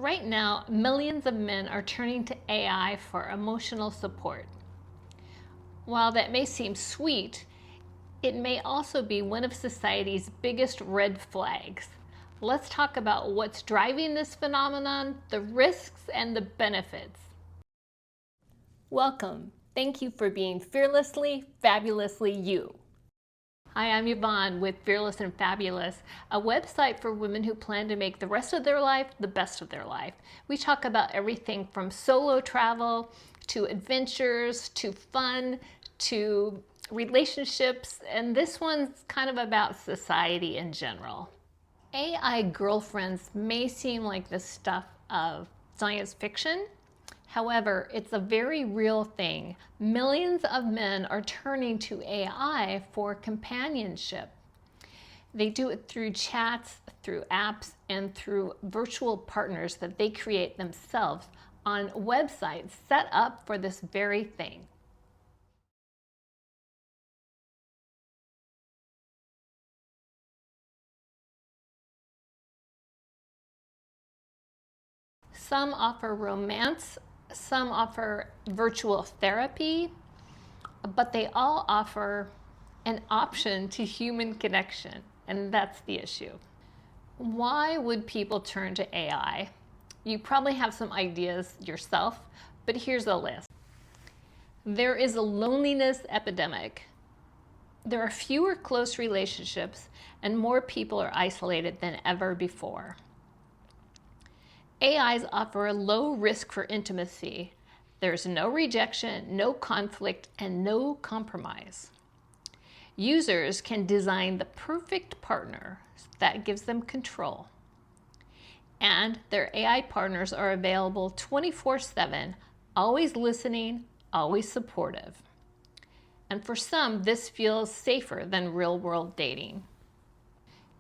Right now, millions of men are turning to AI for emotional support. While that may seem sweet, it may also be one of society's biggest red flags. Let's talk about what's driving this phenomenon, the risks, and the benefits. Welcome. Thank you for being fearlessly, fabulously you. Hi, I'm Yvonne with Fearless and Fabulous, a website for women who plan to make the rest of their life the best of their life. We talk about everything from solo travel to adventures to fun to relationships, and this one's kind of about society in general. AI girlfriends may seem like the stuff of science fiction. However, it's a very real thing. Millions of men are turning to AI for companionship. They do it through chats, through apps, and through virtual partners that they create themselves on websites set up for this very thing. Some offer romance, some offer virtual therapy, but they all offer an option to human connection, and that's the issue. Why would people turn to AI? You probably have some ideas yourself, but here's a list. There is a loneliness epidemic. There are fewer close relationships, and more people are isolated than ever before. AIs offer a low risk for intimacy. There's no rejection, no conflict, and no compromise. Users can design the perfect partner that gives them control. And their AI partners are available 24/7, always listening, always supportive. And for some, this feels safer than real-world dating.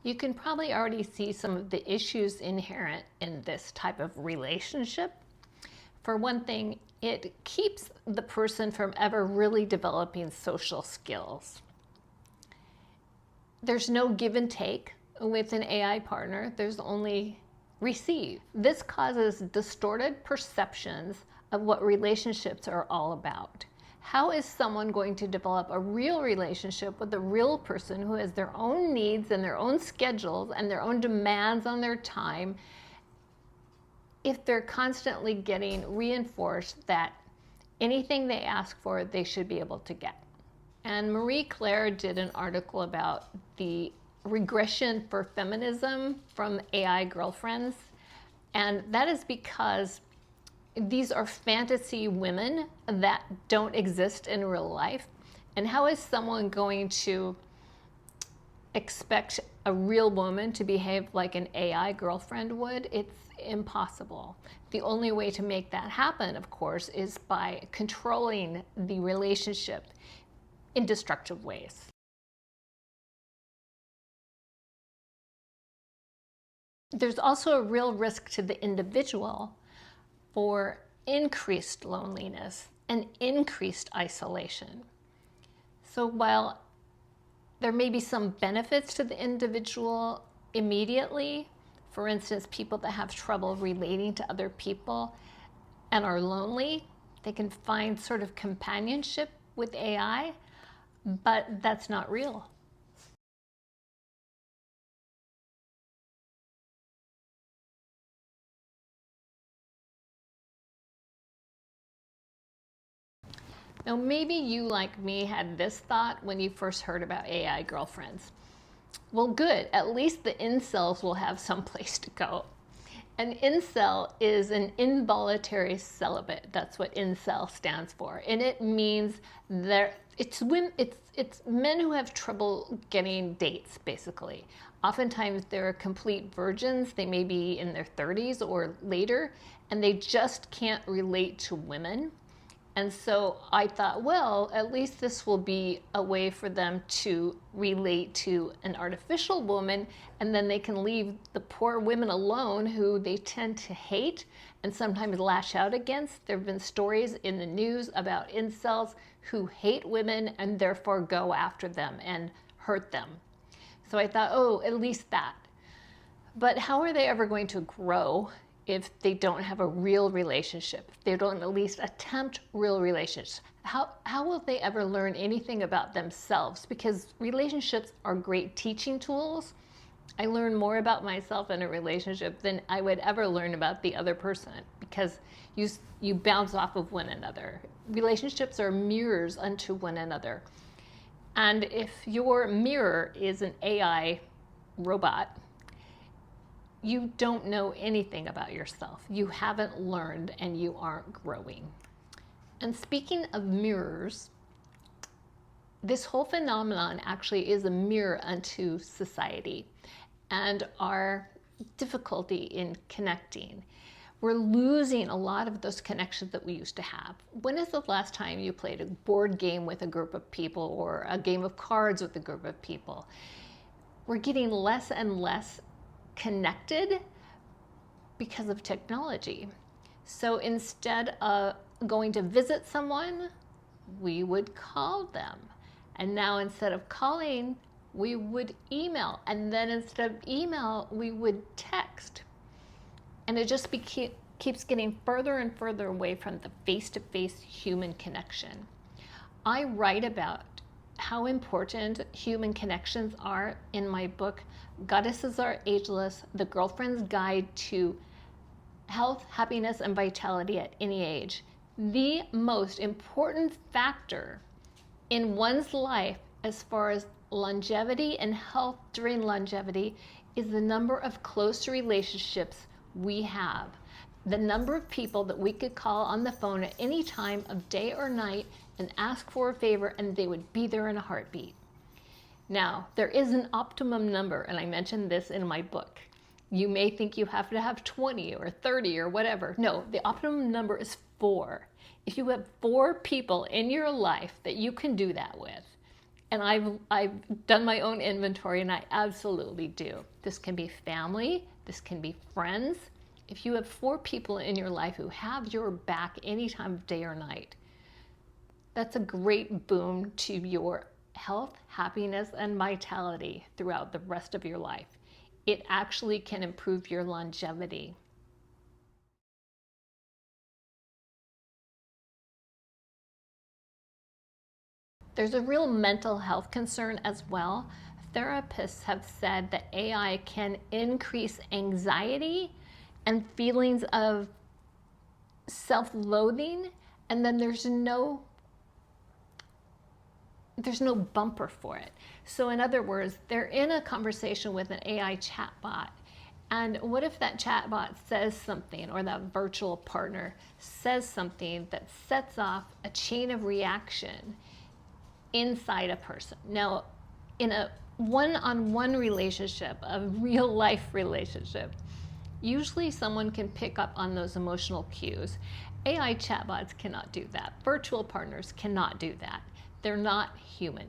You can probably already see some of the issues inherent in this type of relationship. For one thing, it keeps the person from ever really developing social skills. There's no give and take with an AI partner, there's only receive. This causes distorted perceptions of what relationships are all about. How is someone going to develop a real relationship with a real person who has their own needs and their own schedules and their own demands on their time if they're constantly getting reinforced that anything they ask for, they should be able to get? And Marie Claire did an article about the regression for feminism from AI girlfriends. And that is because these are fantasy women that don't exist in real life. And how is someone going to expect a real woman to behave like an AI girlfriend would? It's impossible. The only way to make that happen, of course, is by controlling the relationship in destructive ways. There's also a real risk to the individual for increased loneliness and increased isolation. So while there may be some benefits to the individual immediately, for instance, people that have trouble relating to other people and are lonely, they can find sort of companionship with AI, but that's not real. Now, maybe you, like me, had this thought when you first heard about AI girlfriends. Well, good, at least the incels will have someplace to go. An incel is an involuntary celibate. That's what incel stands for. And it means that it's men who have trouble getting dates, basically. Oftentimes they're complete virgins. They may be in their 30s or later, and they just can't relate to women. And so I thought, well, at least this will be a way for them to relate to an artificial woman, and then they can leave the poor women alone who they tend to hate and sometimes lash out against. There have been stories in the news about incels who hate women and therefore go after them and hurt them. So I thought, oh, at least that. But how are they ever going to grow if they don't have a real relationship, if they don't at least attempt real relationships? How will they ever learn anything about themselves? Because relationships are great teaching tools. I learn more about myself in a relationship than I would ever learn about the other person, because you bounce off of one another. Relationships are mirrors unto one another. And if your mirror is an AI robot, you don't know anything about yourself. You haven't learned and you aren't growing. And speaking of mirrors, this whole phenomenon actually is a mirror unto society and our difficulty in connecting. We're losing a lot of those connections that we used to have. When is the last time you played a board game with a group of people or a game of cards with a group of people? We're getting less and less connected because of technology. So instead of going to visit someone, we would call them. And now instead of calling, we would email. And then instead of email, we would text. And it just keeps getting further and further away from the face-to-face human connection. I write about how important human connections are in my book, Goddesses Are Ageless, The Girlfriend's Guide to Health, Happiness, and Vitality at Any Age. The most important factor in one's life as far as longevity and health during longevity is the number of close relationships we have. The number of people that we could call on the phone at any time of day or night and ask for a favor, and they would be there in a heartbeat. Now, there is an optimum number, and I mentioned this in my book. You may think you have to have 20 or 30 or whatever. No, the optimum number is 4. If you have 4 people in your life that you can do that with, and I've done my own inventory, and I absolutely do. This can be family, this can be friends. If you have 4 people in your life who have your back any time of day or night, that's a great boon to your health, happiness, and vitality throughout the rest of your life. It actually can improve your longevity. There's a real mental health concern as well. Therapists have said that AI can increase anxiety and feelings of self-loathing, and then there's no bumper for it. So in other words, they're in a conversation with an AI chatbot, and what if that chatbot says something, or that virtual partner says something that sets off a chain of reaction inside a person? Now, in a one-on-one relationship, a real life relationship, usually someone can pick up on those emotional cues. AI chatbots cannot do that. Virtual partners cannot do that. They're not human.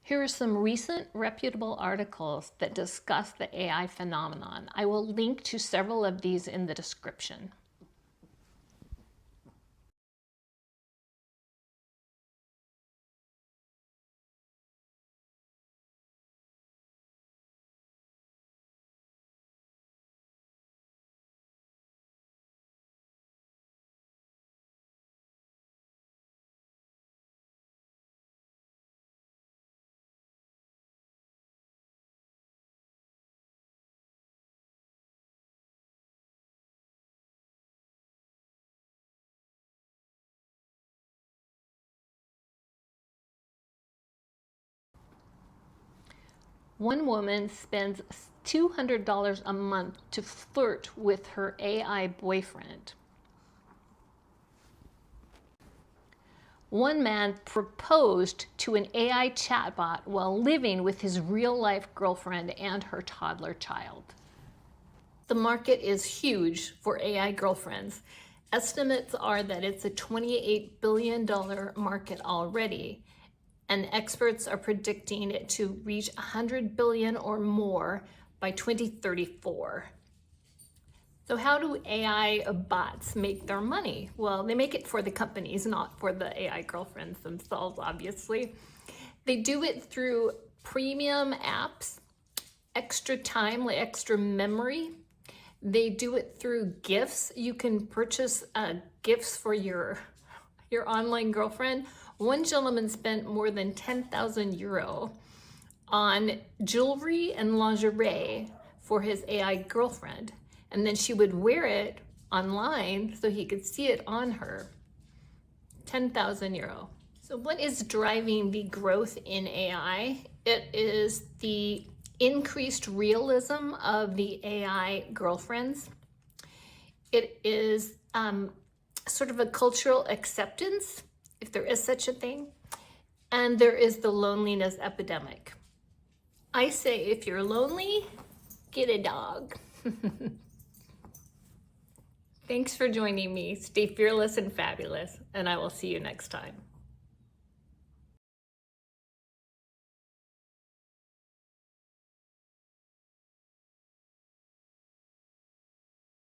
Here are some recent reputable articles that discuss the AI phenomenon. I will link to several of these in the description. One woman spends $200 a month to flirt with her AI boyfriend. One man proposed to an AI chatbot while living with his real-life girlfriend and her toddler child. The market is huge for AI girlfriends. Estimates are that it's a $28 billion market already, and experts are predicting it to reach 100 billion or more by 2034. So how do AI bots make their money? Well, they make it for the companies, not for the AI girlfriends themselves, obviously. They do it through premium apps, extra time, like extra memory. They do it through gifts. You can purchase gifts for your online girlfriend. One gentleman spent more than 10,000 euro on jewelry and lingerie for his AI girlfriend. And then she would wear it online so he could see it on her. 10,000 euro. So what is driving the growth in AI? It is the increased realism of the AI girlfriends. It is sort of a cultural acceptance, if there is such a thing. And there is the loneliness epidemic. I say, if you're lonely, get a dog. Thanks for joining me. Stay fearless and fabulous, and I will see you next time.